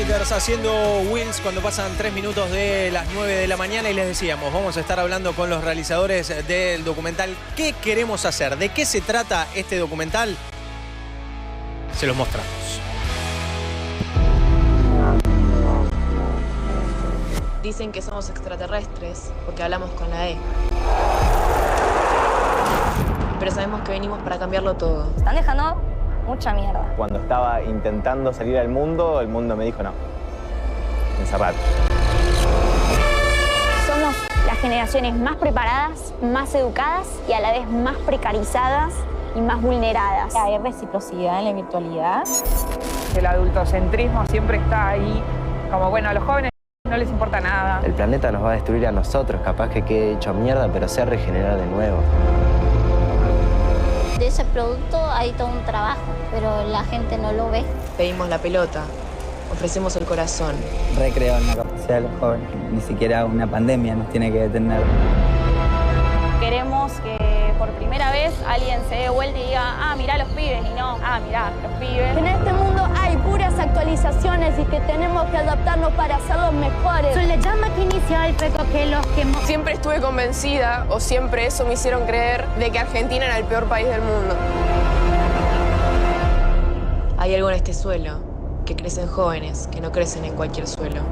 Fighters haciendo Wheels cuando pasan 3 minutos de las 9 de la mañana y les decíamos, vamos a estar hablando con los realizadores del documental ¿Qué queremos hacer? ¿De qué se trata este documental? Se los mostramos. Dicen que somos extraterrestres porque hablamos con la E. Pero sabemos que venimos para cambiarlo todo. Están dejando mucha mierda. Cuando estaba intentando salir al mundo, el mundo me dijo no, encerrate. Somos las generaciones más preparadas, más educadas y a la vez más precarizadas y más vulneradas. Hay reciprocidad en la virtualidad. El adultocentrismo siempre está ahí, como bueno, a los jóvenes no les importa nada. El planeta nos va a destruir a nosotros, capaz que quede hecho mierda, pero se regenerar de nuevo. De ese producto hay todo un trabajo, pero la gente no lo ve. Pedimos la pelota, ofrecemos el corazón. Recreo en la capacidad de los jóvenes. Ni siquiera una pandemia nos tiene que detener. Queremos que por primera vez alguien se dé vuelta y diga, ah, mirá los pibes, y no, ah, mirá los pibes. En este mundo hay puras actualizaciones y que tenemos que adaptarnos para hacerlos mejores. La llama que inicial fue que los quemó. Siempre estuve convencida, o siempre eso me hicieron creer, de que Argentina era el peor país del mundo. Hay algo en este suelo, que crecen jóvenes, que no crecen en cualquier suelo.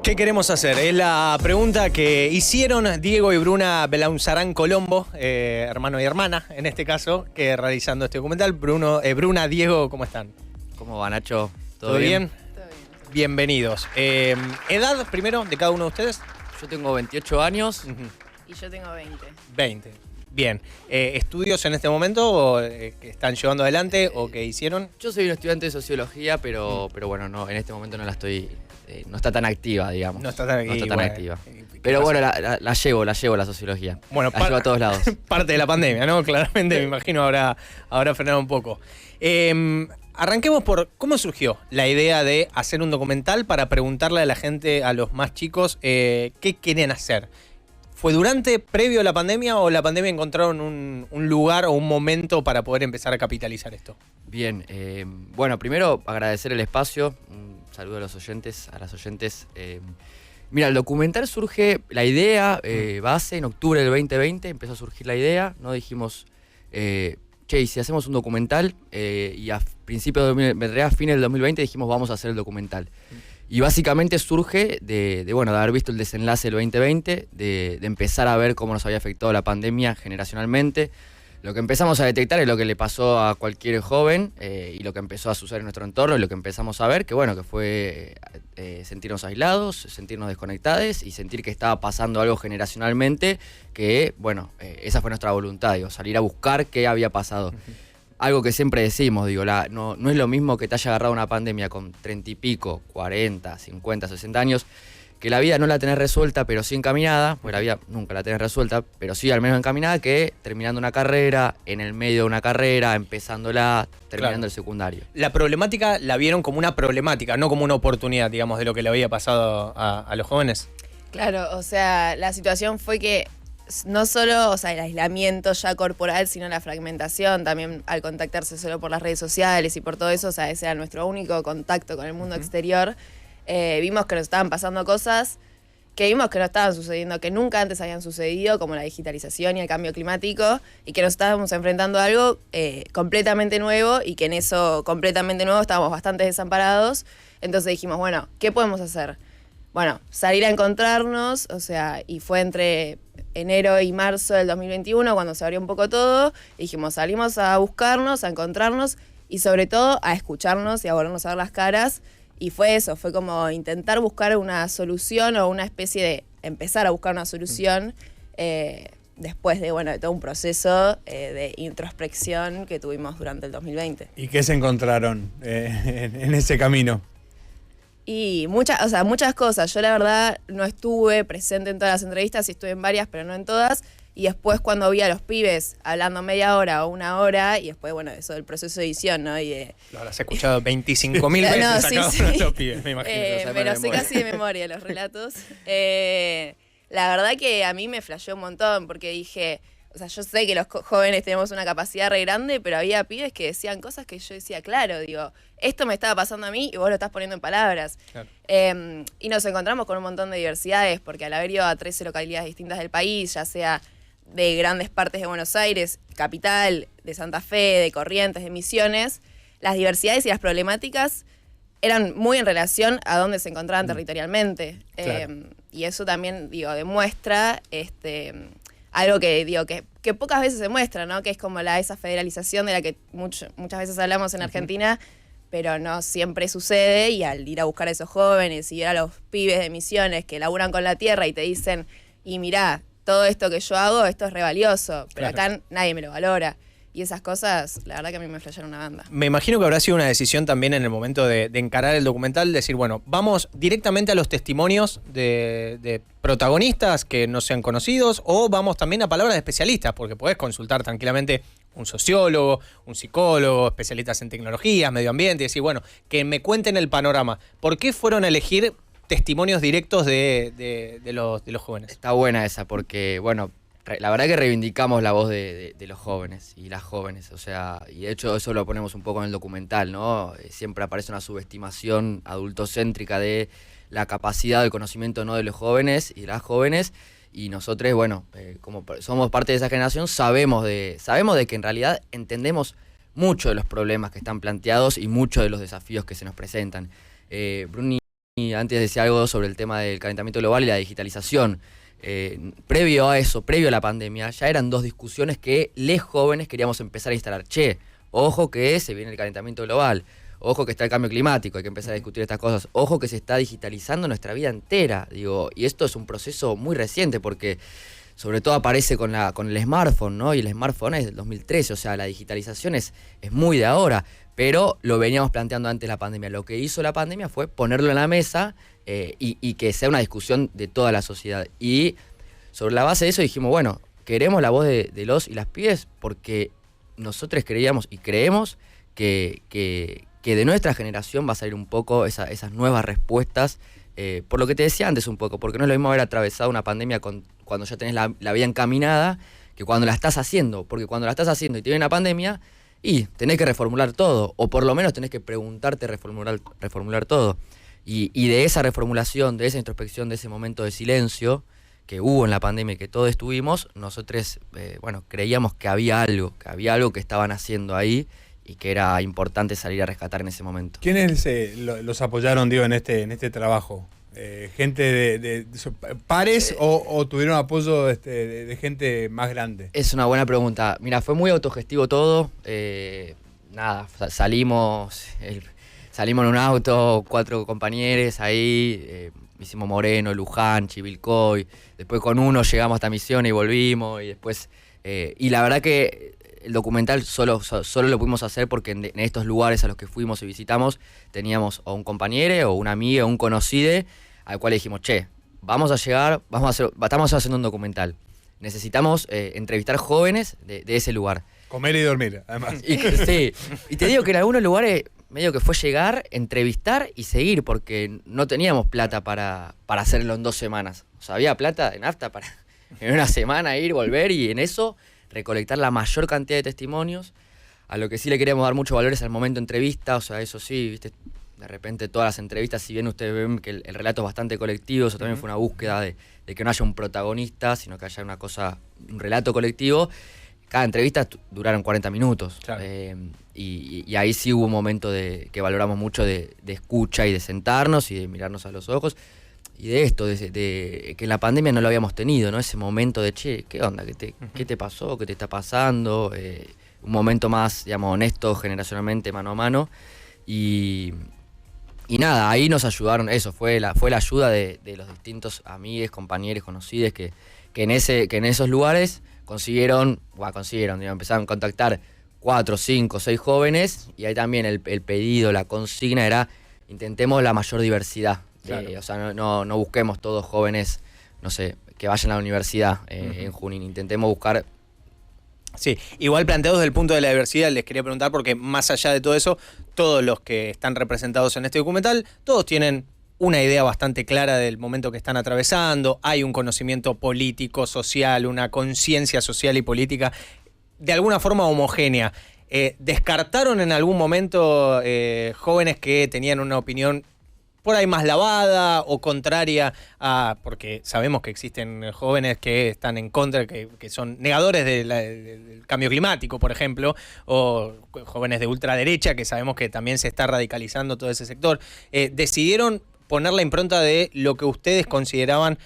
¿Qué queremos hacer? Es la pregunta que hicieron Diego y Bruna Belaunzarán Colombo, hermano y hermana, en este caso, que realizando este documental. Bruna, Diego, ¿cómo están? ¿Cómo va, Nacho? ¿Todo bien? Todo bien. Bienvenidos. ¿Edad, primero, de cada uno de ustedes? Yo tengo 28 años. Y yo tengo 20. 20. Bien. ¿Estudios en este momento o, que están llevando adelante o que hicieron? Yo soy un estudiante de sociología, pero bueno, no, en este momento no la estoy... no está tan activa, digamos. No está tan activa. No está tan activa. Pero bueno, la llevo la sociología. Bueno, la llevo a todos lados. Parte de la pandemia, ¿no? Claramente, me imagino, habrá frenado un poco. Arranquemos por cómo surgió la idea de hacer un documental para preguntarle a la gente, a los más chicos, qué quieren hacer. ¿Fue durante, previo a la pandemia o la pandemia encontraron un lugar o un momento para poder empezar a capitalizar esto? Bien, bueno, primero agradecer el espacio. Saludo a los oyentes, a las oyentes. Mira, el documental surge, la idea base en octubre del 2020, empezó a surgir la idea, ¿no? Dijimos, che, y si hacemos un documental, y a principios a fines del 2020 dijimos, vamos a hacer el documental. Y básicamente surge de haber visto el desenlace del 2020, de empezar a ver cómo nos había afectado la pandemia generacionalmente. Lo que empezamos a detectar es lo que le pasó a cualquier joven y lo que empezó a suceder en nuestro entorno y lo que empezamos a ver, que fue sentirnos aislados, sentirnos desconectados y sentir que estaba pasando algo generacionalmente, que esa fue nuestra voluntad, salir a buscar qué había pasado. Algo que siempre decimos, no es lo mismo que te haya agarrado una pandemia con 30 y pico, 40, 50, 60 años, que la vida no la tenés resuelta, pero sí encaminada, porque la vida nunca la tenés resuelta, pero sí al menos encaminada, que terminando una carrera, en el medio de una carrera, empezándola, terminando el secundario. La problemática la vieron como una problemática, no como una oportunidad, digamos, de lo que le había pasado a los jóvenes. Claro, o sea, la situación fue que no solo, el aislamiento ya corporal, sino la fragmentación, también al contactarse solo por las redes sociales y por todo eso, ese era nuestro único contacto con el mundo exterior. Vimos que nos estaban pasando cosas que vimos que no estaban sucediendo, que nunca antes habían sucedido, como la digitalización y el cambio climático, y que nos estábamos enfrentando a algo completamente nuevo, y que en eso completamente nuevo estábamos bastante desamparados. Entonces dijimos, bueno, ¿qué podemos hacer? Bueno, salir a encontrarnos, y fue entre enero y marzo del 2021 cuando se abrió un poco todo, y dijimos, salimos a buscarnos, a encontrarnos, y sobre todo a escucharnos y a volvernos a ver las caras. Y fue eso, fue como intentar buscar una solución o una especie de empezar a buscar una solución después de todo un proceso de introspección que tuvimos durante el 2020. ¿Y qué se encontraron en ese camino? Y muchas cosas. Yo la verdad no estuve presente en todas las entrevistas, sí estuve en varias, pero no en todas. Y después cuando vi a los pibes hablando media hora o una hora, y después, eso del proceso de edición, ¿no? Lo habrás escuchado 25.000 veces a cada uno de los pibes, me imagino. Me lo sé casi de memoria los relatos. La verdad que a mí me flasheó un montón, porque dije, o sea, yo sé que los jóvenes tenemos una capacidad re grande, pero había pibes que decían cosas que yo decía, claro, digo, esto me estaba pasando a mí y vos lo estás poniendo en palabras. Claro. Y nos encontramos con un montón de diversidades, porque al haber ido a 13 localidades distintas del país, ya sea de grandes partes de Buenos Aires, capital, de Santa Fe, de Corrientes, de Misiones, las diversidades y las problemáticas eran muy en relación a dónde se encontraban territorialmente. Claro. Y eso también, digo, demuestra algo que, digo, que pocas veces se muestra, ¿no? Que es como esa federalización de la que muchas veces hablamos en Argentina, pero no siempre sucede, y al ir a buscar a esos jóvenes y ver a los pibes de Misiones que laburan con la tierra y te dicen, y mirá, todo esto que yo hago, esto es re valioso, pero Claro. acá nadie me lo valora. Y esas cosas, la verdad que a mí me flashearon una banda. Me imagino que habrá sido una decisión también en el momento de encarar el documental, decir, bueno, vamos directamente a los testimonios de protagonistas que no sean conocidos, o vamos también a palabras de especialistas, porque podés consultar tranquilamente un sociólogo, un psicólogo, especialistas en tecnologías, medio ambiente, y decir, bueno, que me cuenten el panorama. ¿Por qué fueron a elegir testimonios directos de los jóvenes? Está buena esa porque, bueno, la verdad que reivindicamos la voz de los jóvenes y las jóvenes, o sea, y de hecho eso lo ponemos un poco en el documental, ¿no? Siempre aparece una subestimación adultocéntrica de la capacidad del conocimiento, ¿no?, de los jóvenes y de las jóvenes, y nosotros, bueno, como somos parte de esa generación, sabemos de que en realidad entendemos mucho de los problemas que están planteados y mucho de los desafíos que se nos presentan. Bruni antes decía algo sobre el tema del calentamiento global y la digitalización. Previo a eso, previo a la pandemia, ya eran dos discusiones que les jóvenes queríamos empezar a instalar. Che, ojo que se viene el calentamiento global, ojo que está el cambio climático, hay que empezar a discutir estas cosas, ojo que se está digitalizando nuestra vida entera, digo, y esto es un proceso muy reciente porque sobre todo aparece con el smartphone, ¿no? Y el smartphone es del 2013, o sea, la digitalización es muy de ahora, pero lo veníamos planteando antes de la pandemia. Lo que hizo la pandemia fue ponerlo en la mesa y que sea una discusión de toda la sociedad. Y sobre la base de eso dijimos, bueno, queremos la voz de los y las pibes porque nosotros creíamos y creemos que de nuestra generación va a salir un poco esas nuevas respuestas, por lo que te decía antes un poco, porque no es lo mismo haber atravesado una pandemia cuando ya tenés la vida encaminada que cuando la estás haciendo, porque cuando la estás haciendo y te viene una pandemia, y tenés que reformular todo, o por lo menos tenés que preguntarte reformular todo. Y de esa reformulación, de esa introspección, de ese momento de silencio que hubo en la pandemia y que todos estuvimos, nosotros creíamos que había algo que estaban haciendo ahí y que era importante salir a rescatar en ese momento. ¿Quiénes los apoyaron, digo, en este trabajo? ¿Gente de pares o tuvieron apoyo de gente más grande? Es una buena pregunta. Mira, fue muy autogestivo todo. Salimos en un auto, 4 compañeros ahí, hicimos Moreno, Luján, Chivilcoy, después con uno llegamos hasta Misiones y volvimos, y después, y la verdad que el documental solo lo pudimos hacer porque en estos lugares a los que fuimos y visitamos teníamos o un compañero o una amiga o un conocido al cual le dijimos, che, vamos a llegar, estamos haciendo un documental, necesitamos entrevistar jóvenes de ese lugar. Comer y dormir, además. Sí, y te digo que en algunos lugares medio que fue llegar, entrevistar y seguir, porque no teníamos plata para hacerlo en 2 semanas. O sea, había plata de nafta para en una semana ir, volver, y en eso recolectar la mayor cantidad de testimonios. A lo que sí le queríamos dar mucho valor es al momento de entrevista, o sea, eso sí, viste, de repente todas las entrevistas, si bien ustedes ven que el relato es bastante colectivo, eso también fue una búsqueda de que no haya un protagonista, sino que haya un relato colectivo. Cada entrevista duraron 40 minutos. Claro. Y ahí sí hubo un momento que valoramos mucho de escucha y de sentarnos y de mirarnos a los ojos. Y de esto, de que en la pandemia no lo habíamos tenido, ¿no? Ese momento de, che, ¿qué onda? ¿Qué te pasó? ¿Qué te está pasando? Un momento más, digamos, honesto, generacionalmente, mano a mano. Y nada, ahí nos ayudaron, eso, fue la ayuda de los distintos amigos, compañeros, conocidos que en esos lugares consiguieron, empezaron a contactar 4, 5, 6 jóvenes, y ahí también el pedido, la consigna era, intentemos la mayor diversidad. Claro. O sea, no busquemos todos jóvenes, no sé, que vayan a la universidad en Junín, intentemos buscar. Sí, igual planteados desde el punto de la diversidad, les quería preguntar, porque más allá de todo eso, todos los que están representados en este documental, todos tienen una idea bastante clara del momento que están atravesando, hay un conocimiento político, social, una conciencia social y política de alguna forma homogénea. ¿Descartaron en algún momento jóvenes que tenían una opinión por ahí más lavada o contraria a, porque sabemos que existen jóvenes que están en contra, que son negadores del cambio climático, por ejemplo, o jóvenes de ultraderecha, que sabemos que también se está radicalizando todo ese sector? ¿Decidieron poner la impronta de lo que ustedes consideraban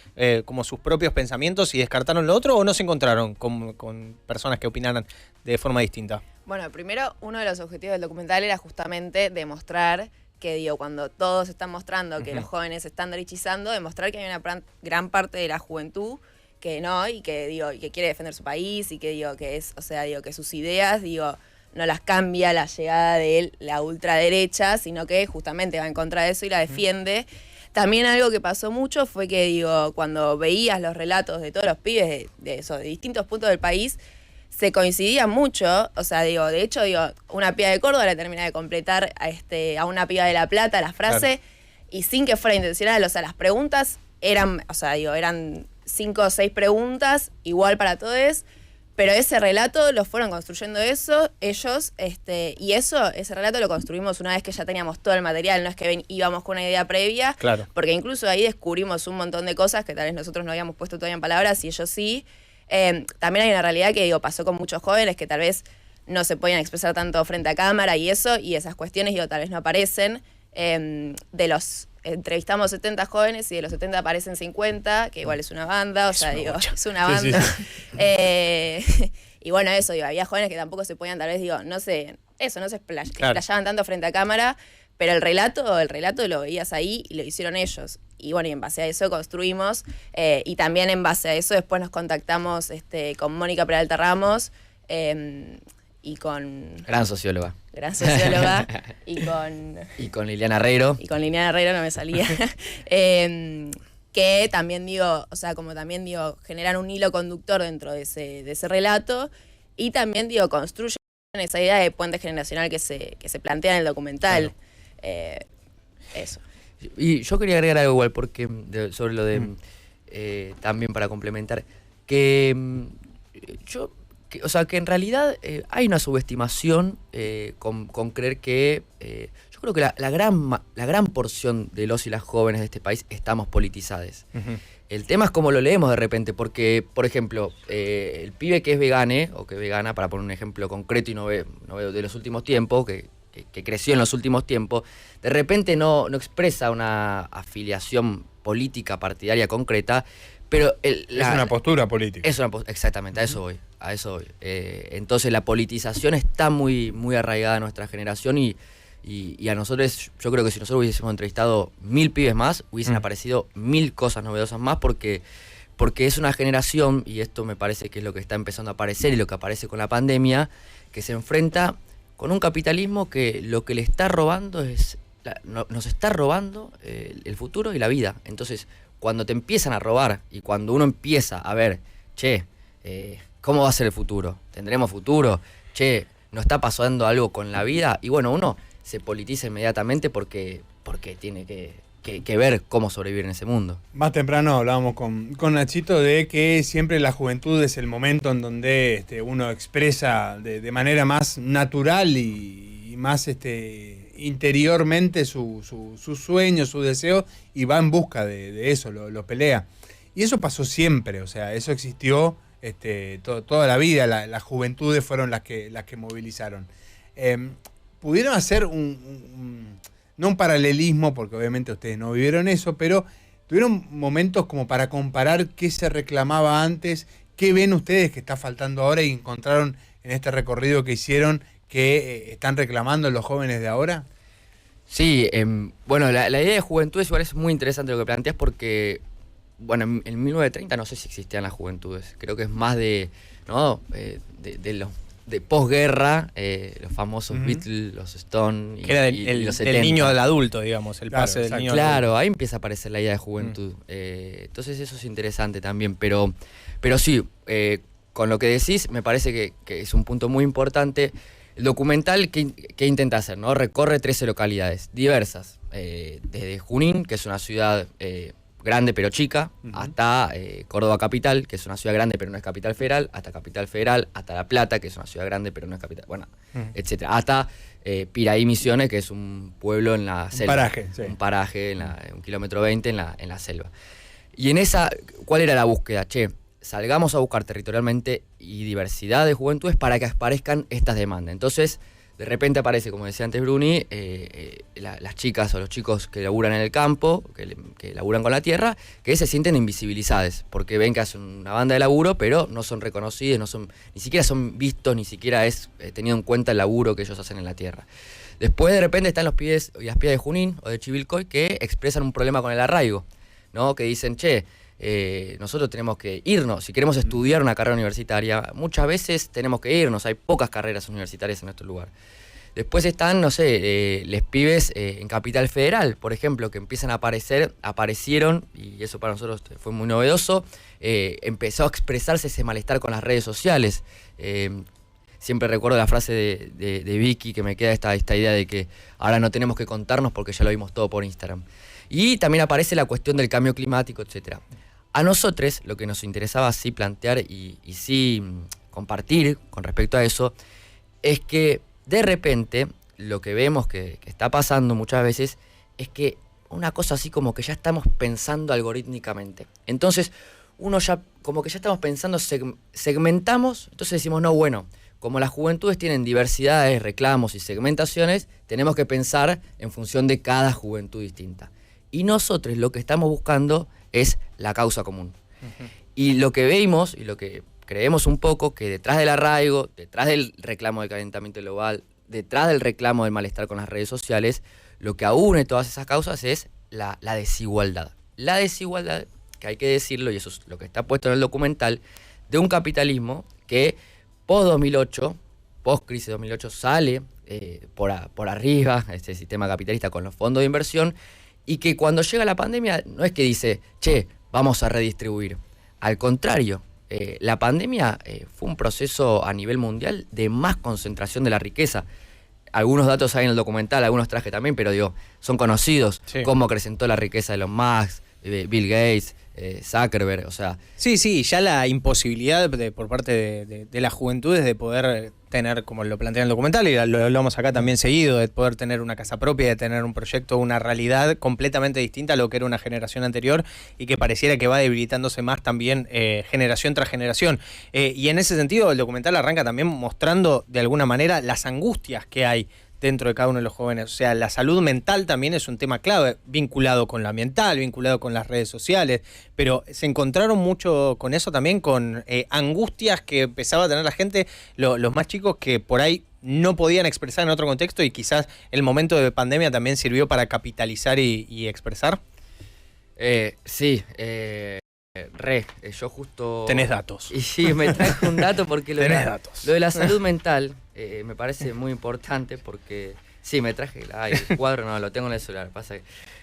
como sus propios pensamientos y descartaron lo otro, o no se encontraron con personas que opinaran de forma distinta? Bueno, primero, uno de los objetivos del documental era justamente demostrar que, digo, cuando todos están mostrando que los jóvenes se están derechizando, demostrar que hay una gran parte de la juventud que no, y que, digo, y que quiere defender su país, y que, digo, que es, o sea, digo, que sus ideas, digo, no las cambia la llegada de la ultraderecha, sino que justamente va en contra de eso y la defiende. También algo que pasó mucho fue que, digo, cuando veías los relatos de todos los pibes de distintos puntos del país, se coincidían mucho, o sea, digo, de hecho, digo, una piba de Córdoba le termina de completar a una piba de La Plata la frase, y sin que fuera intencional, o sea, las preguntas eran, o sea, digo, eran 5 o 6 preguntas, igual para todos, pero ese relato lo fueron construyendo ellos, y ese relato lo construimos una vez que ya teníamos todo el material, no es que íbamos con una idea previa, porque incluso ahí descubrimos un montón de cosas que tal vez nosotros no habíamos puesto todavía en palabras, y ellos sí. También hay una realidad que, digo, pasó con muchos jóvenes que tal vez no se podían expresar tanto frente a cámara y eso, y esas cuestiones, digo, tal vez no aparecen. Entrevistamos 70 jóvenes y de los 70 aparecen 50, que igual es una banda, o sea, digo, es una banda. Y bueno, eso, digo, había jóvenes que tampoco se podían, tal vez, digo, no se explayaban tanto frente a cámara, pero el relato lo veías ahí y lo hicieron ellos. Y bueno, y en base a eso construimos, y también en base a eso después nos contactamos con Mónica Peralta Ramos, y con... Gran socióloga. Y con Liliana Herrero. Y con Liliana Herrero no me salía. Que también, digo, o sea, como también, digo, generan un hilo conductor dentro de ese relato, y también, digo, construyen esa idea de puente generacional que se plantea en el documental. Claro. Eso. Y yo quería agregar algo igual, porque sobre lo de, también para complementar, que o sea, que en realidad hay una subestimación con creer que, yo creo que la gran porción de los y las jóvenes de este país estamos politizados. El tema es cómo lo leemos de repente, porque, por ejemplo, el pibe que es vegane, o que es vegana, para poner un ejemplo concreto y no veo de los últimos tiempos, que creció en los últimos tiempos, de repente no expresa una afiliación política partidaria concreta, pero... es una postura política. Exactamente, a eso voy. Entonces la politización está muy, muy arraigada en nuestra generación, y a nosotros, yo creo que si nosotros hubiésemos entrevistado 1000 pibes más, hubiesen aparecido 1000 cosas novedosas más, porque es una generación, y esto me parece que es lo que está empezando a aparecer y lo que aparece con la pandemia, que se enfrenta con un capitalismo que lo que le está robando nos está robando el futuro y la vida. Entonces, cuando te empiezan a robar y cuando uno empieza a ver, ¿cómo va a ser el futuro? ¿Tendremos futuro? ¿nos está pasando algo con la vida? Y bueno, uno se politiza inmediatamente porque tiene que ver cómo sobrevivir en ese mundo. Más temprano hablábamos con Nachito de que siempre la juventud es el momento en donde uno expresa de manera más natural y más interiormente su sueño, su deseo, y va en busca de eso, lo pelea. Y eso pasó siempre, o sea, eso existió toda la vida, las juventudes fueron las que movilizaron. Pudieron hacer no un paralelismo, porque obviamente ustedes no vivieron eso, pero tuvieron momentos como para comparar qué se reclamaba antes, qué ven ustedes que está faltando ahora y encontraron en este recorrido que hicieron que están reclamando los jóvenes de ahora. Sí, bueno, la idea de juventudes igual es muy interesante lo que planteas, porque, bueno, en 1930 no sé si existían las juventudes, creo que es más de posguerra, los famosos Beatles, los Stones, que era los del niño al adulto, digamos, el pase del niño al adulto. Claro, ahí empieza a aparecer la idea de juventud. Entonces eso es interesante también, pero sí, con lo que decís, me parece que es un punto muy importante. El documental que intenta hacer, ¿no? Recorre 13 localidades diversas, desde Junín, que es una ciudad grande pero chica, hasta Córdoba capital, que es una ciudad grande pero no es capital federal, hasta La Plata, que es una ciudad grande pero no es capital, bueno, etcétera, hasta Piraí Misiones, que es un pueblo en la selva. Un paraje, en 1,20 kilómetros en la selva. Y en esa, ¿cuál era la búsqueda? Salgamos a buscar territorialmente y diversidad de juventudes para que aparezcan estas demandas. Entonces, de repente aparece, como decía antes Bruni, las chicas o los chicos que laburan en el campo, que laburan con la tierra, que se sienten invisibilizadas, porque ven que hacen una banda de laburo, pero no son reconocidos, ni siquiera son vistos, ni siquiera es tenido en cuenta el laburo que ellos hacen en la tierra. Después, de repente, están los pibes y las pibas de Junín o de Chivilcoy que expresan un problema con el arraigo, ¿no? Que dicen, nosotros tenemos que irnos, si queremos estudiar una carrera universitaria, muchas veces tenemos que irnos, hay pocas carreras universitarias en nuestro lugar. Después están, no sé, les pibes en Capital Federal, por ejemplo, que empiezan a aparecieron, y eso para nosotros fue muy novedoso, empezó a expresarse ese malestar con las redes sociales. Siempre recuerdo la frase de Vicky, que me queda esta idea de que ahora no tenemos que contarnos porque ya lo vimos todo por Instagram. Y también aparece la cuestión del cambio climático, etcétera. A nosotros lo que nos interesaba sí plantear y sí compartir con respecto a eso es que de repente lo que vemos que está pasando muchas veces es que una cosa así como que ya estamos pensando algorítmicamente. Entonces uno ya como que ya estamos pensando, segmentamos, entonces decimos, no, bueno, como las juventudes tienen diversidades, reclamos y segmentaciones, tenemos que pensar en función de cada juventud distinta. Y nosotros lo que estamos buscando es la causa común. Y lo que vemos y lo que creemos un poco, que detrás del arraigo, detrás del reclamo del calentamiento global, detrás del reclamo del malestar con las redes sociales, lo que une todas esas causas es la desigualdad. La desigualdad, que hay que decirlo, y eso es lo que está puesto en el documental, de un capitalismo que post-2008, post-crisis 2008, sale por arriba, este sistema capitalista con los fondos de inversión, y que cuando llega la pandemia no es que dice, vamos a redistribuir. Al contrario, la pandemia fue un proceso a nivel mundial de más concentración de la riqueza. Algunos datos hay en el documental, algunos traje también, pero digo, son conocidos, cómo acrecentó la riqueza de Elon Musk, Bill Gates, Zuckerberg, o sea... Sí, ya la imposibilidad por parte de las juventudes de poder tener, como lo plantea en el documental, y lo hablamos acá también seguido, de poder tener una casa propia, de tener un proyecto, una realidad completamente distinta a lo que era una generación anterior y que pareciera que va debilitándose más también generación tras generación. Y en ese sentido el documental arranca también mostrando de alguna manera las angustias que hay dentro de cada uno de los jóvenes. O sea, la salud mental también es un tema clave, vinculado con lo ambiental, vinculado con las redes sociales, pero se encontraron mucho con eso también, con angustias que empezaba a tener la gente, los más chicos, que por ahí no podían expresar en otro contexto, y quizás el momento de pandemia también sirvió para capitalizar y expresar. Yo justo... Tenés datos. Y sí, me traje un dato porque lo de la salud mental me parece muy importante, porque sí, me traje el cuadro, no, lo tengo en el celular, pasa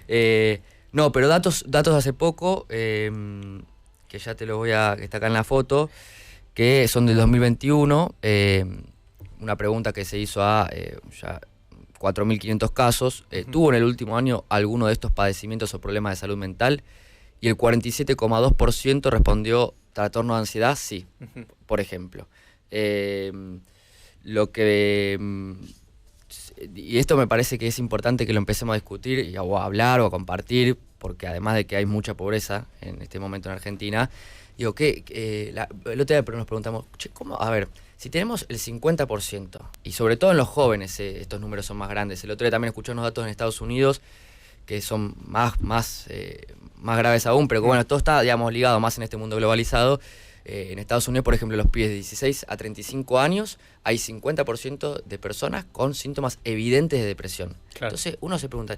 que... no, pero datos hace poco, que ya te lo voy a... que está acá en la foto, que son del 2021, una pregunta que se hizo a ya 4.500 casos, ¿tuvo en el último año alguno de estos padecimientos o problemas de salud mental? Y el 47,2% respondió trastorno de ansiedad, sí, por ejemplo. Y esto me parece que es importante que lo empecemos a discutir o a hablar o a compartir, porque además de que hay mucha pobreza en este momento en Argentina, digo que el otro día nos preguntamos, ¿cómo? A ver, si tenemos el 50%, y sobre todo en los jóvenes estos números son más grandes. El otro día también escuché unos datos en Estados Unidos que son más graves aún, pero que bueno, todo está, digamos, ligado más en este mundo globalizado. En Estados Unidos, por ejemplo, los pibes de 16 a 35 años, hay 50% de personas con síntomas evidentes de depresión. Claro. Entonces uno se pregunta,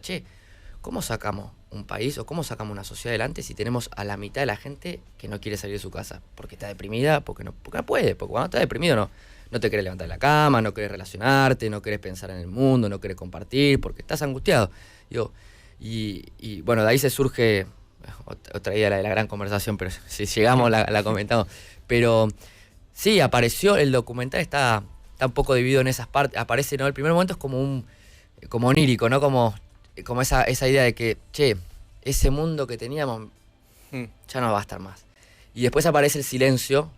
¿cómo sacamos un país o cómo sacamos una sociedad adelante si tenemos a la mitad de la gente que no quiere salir de su casa? Porque está deprimida, porque no puede, porque cuando estás deprimido no te querés levantar de la cama, no querés relacionarte, no querés pensar en el mundo, no querés compartir, porque estás angustiado. Y bueno, de ahí se surge... otra idea de la gran conversación, pero si llegamos la comentamos. Pero sí, apareció, el documental está un poco dividido en esas partes. Aparece, ¿no? El primer momento es como onírico, ¿no? Como como esa idea de que, che, ese mundo que teníamos ya no va a estar más. Y después aparece el silencio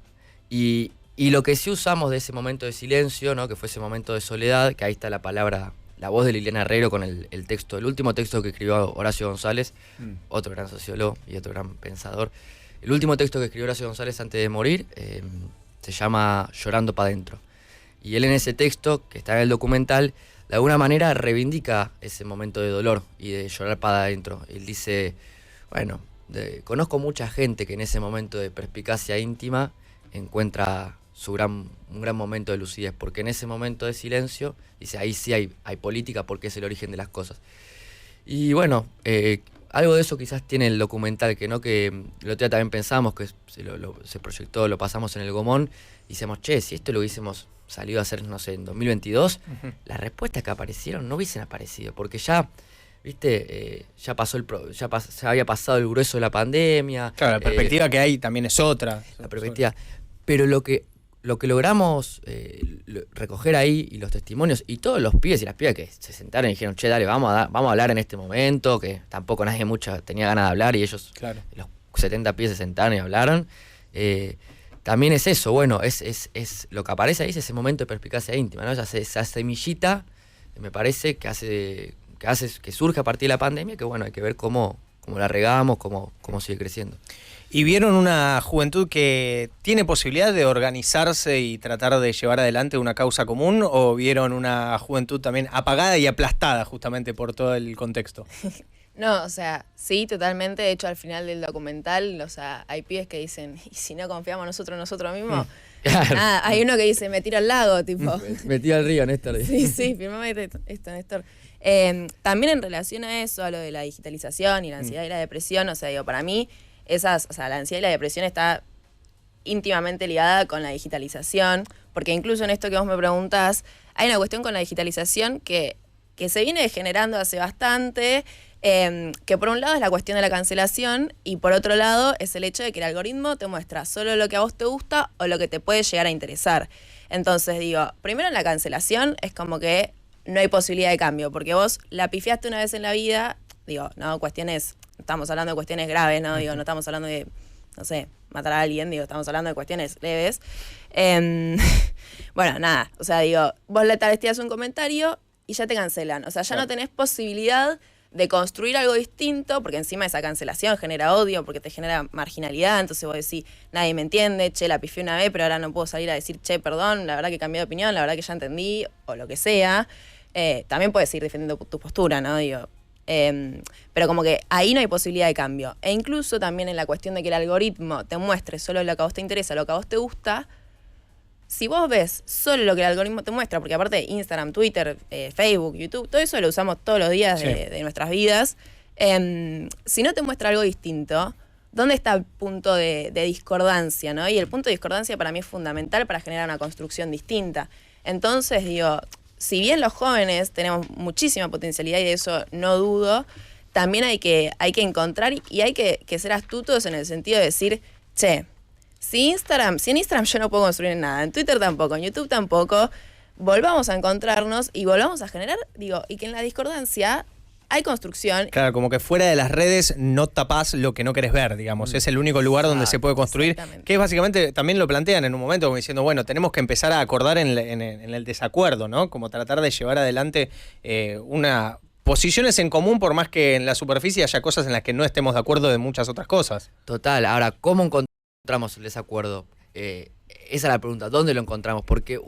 y lo que sí usamos de ese momento de silencio, ¿no? Que fue ese momento de soledad, que ahí está la palabra, la voz de Liliana Herrero con el texto, el último texto que escribió Horacio González, otro gran sociólogo y otro gran pensador. El último texto que escribió Horacio González antes de morir se llama Llorando pa' dentro. Y él en ese texto, que está en el documental, de alguna manera reivindica ese momento de dolor y de llorar para adentro. Él dice, bueno, conozco mucha gente que en ese momento de perspicacia íntima encuentra un gran momento de lucidez, porque en ese momento de silencio, dice, ahí sí hay política porque es el origen de las cosas. Y bueno, algo de eso quizás tiene el documental, que el otro día también pensamos que se proyectó, lo pasamos en el Gomón, y decíamos, che, si esto lo hubiésemos salido a hacer, no sé, en 2022, las respuestas que aparecieron no hubiesen aparecido, porque ya, viste, ya había pasado el grueso de la pandemia. Claro, la perspectiva que hay también es otra. La perspectiva. Pero lo que logramos recoger ahí, y los testimonios, y todos los pibes y las pibas que se sentaron y dijeron, che, dale, vamos a hablar en este momento, que tampoco nadie tenía ganas de hablar, y ellos, claro, los 70 pibes se sentaron y hablaron. También es eso, bueno, es lo que aparece ahí, es ese momento de perspicacia íntima, ¿no? Esa semillita, me parece, que surge a partir de la pandemia, que bueno, hay que ver cómo la regamos, cómo sigue creciendo. ¿Y vieron una juventud que tiene posibilidad de organizarse y tratar de llevar adelante una causa común, o vieron una juventud también apagada y aplastada justamente por todo el contexto? No, o sea, sí, totalmente. De hecho, al final del documental, o sea, hay pibes que dicen, ¿y si no confiamos nosotros mismos? Claro. Nada, hay uno que dice, me tiro al lago, tipo. Me tiro al río, Néstor. Sí, firmame esto, Néstor. También en relación a eso, a lo de la digitalización y la ansiedad y la depresión, o sea, digo, para mí, la ansiedad y la depresión está íntimamente ligada con la digitalización, porque incluso en esto que vos me preguntás, hay una cuestión con la digitalización que se viene generando hace bastante, que por un lado es la cuestión de la cancelación, y por otro lado es el hecho de que el algoritmo te muestra solo lo que a vos te gusta o lo que te puede llegar a interesar. Entonces digo, primero en la cancelación es como que no hay posibilidad de cambio, porque vos la pifiaste una vez en la vida, digo, no, estamos hablando de cuestiones graves, ¿no? Digo, no estamos hablando de, no sé, matar a alguien, digo, estamos hablando de cuestiones leves. Bueno, nada, o sea, digo, vos le travestías un comentario y ya te cancelan, o sea, ya no tenés posibilidad de construir algo distinto, porque encima esa cancelación genera odio, porque te genera marginalidad, entonces vos decís, nadie me entiende, che, la pifié una vez, pero ahora no puedo salir a decir, che, perdón, la verdad que cambié de opinión, la verdad que ya entendí, o lo que sea. También puedes ir defendiendo tu postura, ¿no? Digo, pero como que ahí no hay posibilidad de cambio. E incluso también en la cuestión de que el algoritmo te muestre solo lo que a vos te interesa, lo que a vos te gusta, si vos ves solo lo que el algoritmo te muestra, porque aparte Instagram, Twitter, Facebook, YouTube, todo eso lo usamos todos los días de nuestras vidas, si no te muestra algo distinto, ¿dónde está el punto de discordancia, ¿no? Y el punto de discordancia para mí es fundamental para generar una construcción distinta. Entonces, digo, si bien los jóvenes tenemos muchísima potencialidad, y de eso no dudo, también hay que encontrar y hay que ser astutos en el sentido de decir, che, si en Instagram yo no puedo construir nada, en Twitter tampoco, en YouTube tampoco, volvamos a encontrarnos y volvamos a generar, digo, y que en la discordancia hay construcción. Claro, como que fuera de las redes no tapás lo que no querés ver, digamos. Es el único lugar donde se puede construir. Que es básicamente, también lo plantean en un momento, como diciendo, bueno, tenemos que empezar a acordar en el desacuerdo, ¿no? Como tratar de llevar adelante posiciones en común, por más que en la superficie haya cosas en las que no estemos de acuerdo de muchas otras cosas. Total. Ahora, ¿cómo encontramos el desacuerdo? Esa es la pregunta, ¿dónde lo encontramos? Porque,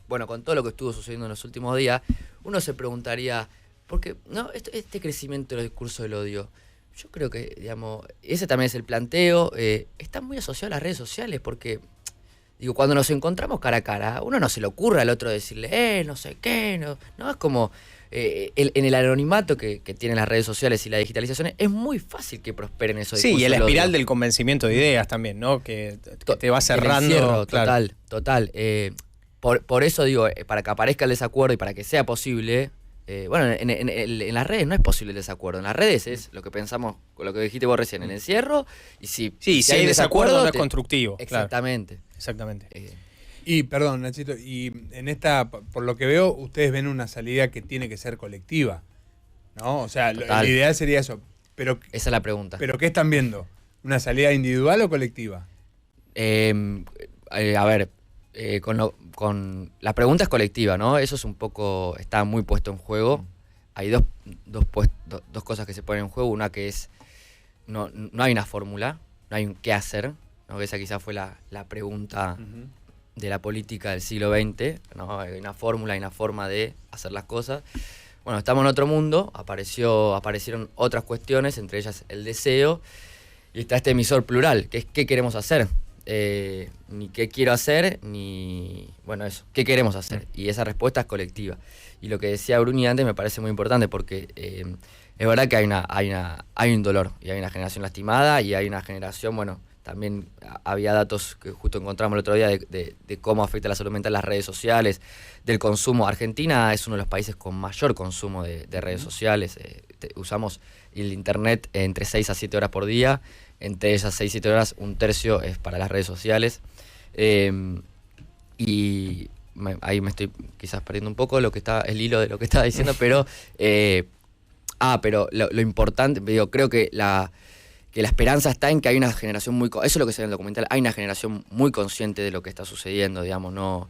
bueno, con todo lo que estuvo sucediendo en los últimos días, uno se preguntaría, porque no este crecimiento del discurso del odio, yo creo que, digamos, ese también es el planteo, está muy asociado a las redes sociales, porque, digo, cuando nos encontramos cara a cara, uno no se le ocurre al otro decirle, no sé qué, no es como, en el anonimato que tienen las redes sociales y la digitalización, es muy fácil que prosperen esos discursos. Sí, y la espiral del convencimiento de ideas también, ¿no? Que te va cerrando. Encierro, claro. Total. Por eso digo, para que aparezca el desacuerdo y para que sea posible, bueno, en las redes no es posible el desacuerdo. En las redes es lo que pensamos, con lo que dijiste vos recién, el encierro. Y si hay desacuerdo no es constructivo. Exactamente. Claro. Exactamente. Y, perdón, Nachito, y en esta, por lo que veo, ustedes ven una salida que tiene que ser colectiva, ¿no? O sea, Total. el ideal sería eso. Pero, Esa es la pregunta. ¿pero qué están viendo? ¿Una salida individual o colectiva? A ver, con la pregunta es colectiva, ¿no? Eso es un poco, está muy puesto en juego. Hay dos cosas que se ponen en juego. Una que es, no hay una fórmula, no hay un qué hacer, ¿no? Esa quizás fue la pregunta de la política del siglo XX, ¿no? Hay una fórmula, hay una forma de hacer las cosas. Bueno, estamos en otro mundo, aparecieron otras cuestiones, entre ellas el deseo, y está este emisor plural, que es qué queremos hacer. Ni qué quiero hacer, ni... Bueno, eso, qué queremos hacer. Y esa respuesta es colectiva. Y lo que decía Bruni antes me parece muy importante porque es verdad que hay un dolor, y hay una generación lastimada, y hay una generación, bueno, también había datos que justo encontramos el otro día de cómo afecta la salud mental las redes sociales, del consumo. Argentina es uno de los países con mayor consumo de redes sociales. Usamos el internet entre 6 a 7 horas por día. Entre esas 6-7 horas, un tercio es para las redes sociales. Y ahí me estoy quizás perdiendo un poco el hilo de lo que estaba diciendo, pero lo importante, digo, creo que la esperanza está en que hay una generación muy... Eso es lo que se ve en el documental, hay una generación muy consciente de lo que está sucediendo, digamos, no...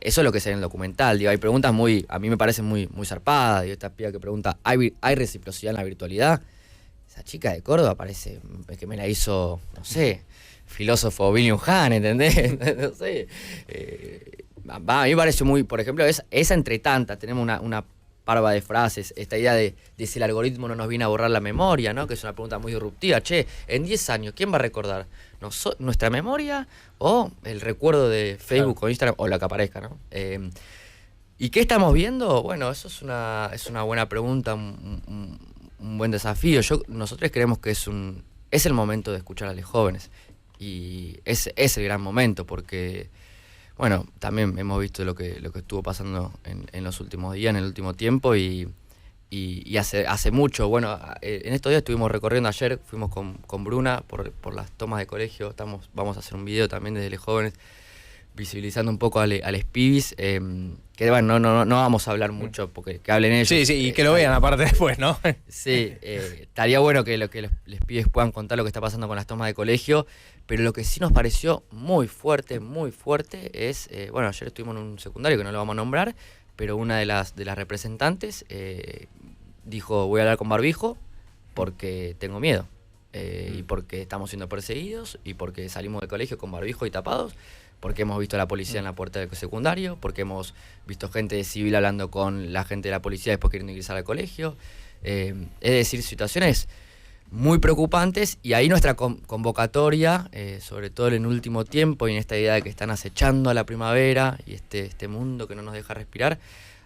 eso es lo que se ve en el documental, digo, hay preguntas a mí me parecen muy zarpadas, digo, esta piba que pregunta, ¿hay reciprocidad en la virtualidad? Esa chica de Córdoba parece que me la hizo, no sé, filósofo William Hahn, ¿entendés? No sé. A mí me parece muy, por ejemplo, esa entre tantas, tenemos una parva de frases, esta idea de si el algoritmo no nos viene a borrar la memoria, ¿no? Que es una pregunta muy disruptiva. Che, en 10 años, ¿quién va a recordar? ¿Nuestra memoria o el recuerdo de Facebook o Instagram o la que aparezca, ¿no? ¿Y qué estamos viendo? Bueno, eso es una buena pregunta, un buen desafío. Nosotros creemos que es el momento de escuchar a los jóvenes, y es el gran momento porque, bueno, también hemos visto lo que estuvo pasando en los últimos días, en el último tiempo, y hace mucho. Bueno, en estos días estuvimos recorriendo, ayer fuimos con Bruna por las tomas de colegio, vamos a hacer un video también desde los jóvenes, visibilizando un poco a los pibis, que bueno, no vamos a hablar mucho porque que hablen ellos. Sí, y que lo vean aparte después, ¿no? Sí, estaría bueno que los pibes puedan contar lo que está pasando con las tomas de colegio, pero lo que sí nos pareció muy fuerte es, bueno, ayer estuvimos en un secundario que no lo vamos a nombrar, pero una de las representantes dijo, voy a hablar con barbijo porque tengo miedo, y porque estamos siendo perseguidos, y porque salimos del colegio con barbijo y tapados, porque hemos visto a la policía en la puerta del secundario, porque hemos visto gente de civil hablando con la gente de la policía después queriendo ingresar al colegio. Es decir, situaciones muy preocupantes, y ahí nuestra convocatoria, sobre todo en el último tiempo y en esta idea de que están acechando a la primavera y este mundo que no nos deja respirar,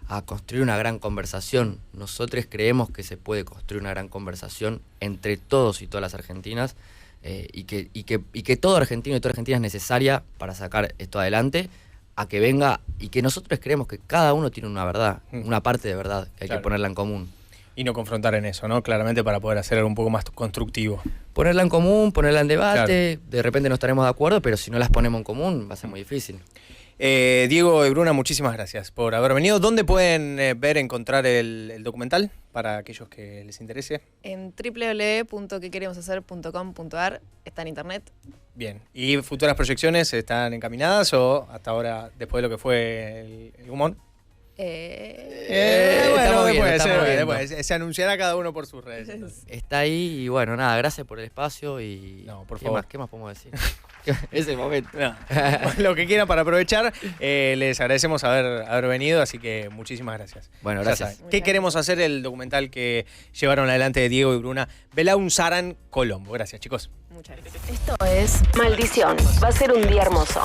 a construir una gran conversación. Nosotros creemos que se puede construir una gran conversación entre todos y todas las argentinas, y que todo argentino y toda argentina es necesaria para sacar esto adelante, a que venga, y que nosotros creemos que cada uno tiene una verdad, una parte de verdad, que hay que ponerla en común. Y no confrontar en eso, ¿no? Claramente, para poder hacer algo un poco más constructivo. Ponerla en común, ponerla en debate, de repente no estaremos de acuerdo, pero si no las ponemos en común va a ser muy difícil. Diego y Bruna, muchísimas gracias por haber venido. ¿Dónde pueden encontrar el documental para aquellos que les interese? En www.quequeremoshacer.com.ar está en internet. Bien. ¿Y futuras proyecciones están encaminadas o hasta ahora, después de lo que fue el Gumón? Bueno, después se anunciará cada uno por sus redes. Entonces. Está ahí, y bueno, nada, gracias por el espacio y... No, por favor. ¿Qué más podemos decir? Es el momento. No. Lo que quieran para aprovechar. Les agradecemos haber venido, así que muchísimas gracias. Bueno, gracias. ¿Qué queremos hacer? El documental que llevaron adelante de Diego y Bruna Belaunzaran Colombo. Gracias, chicos. Muchas gracias. Esto es Maldición. Va a ser un día hermoso.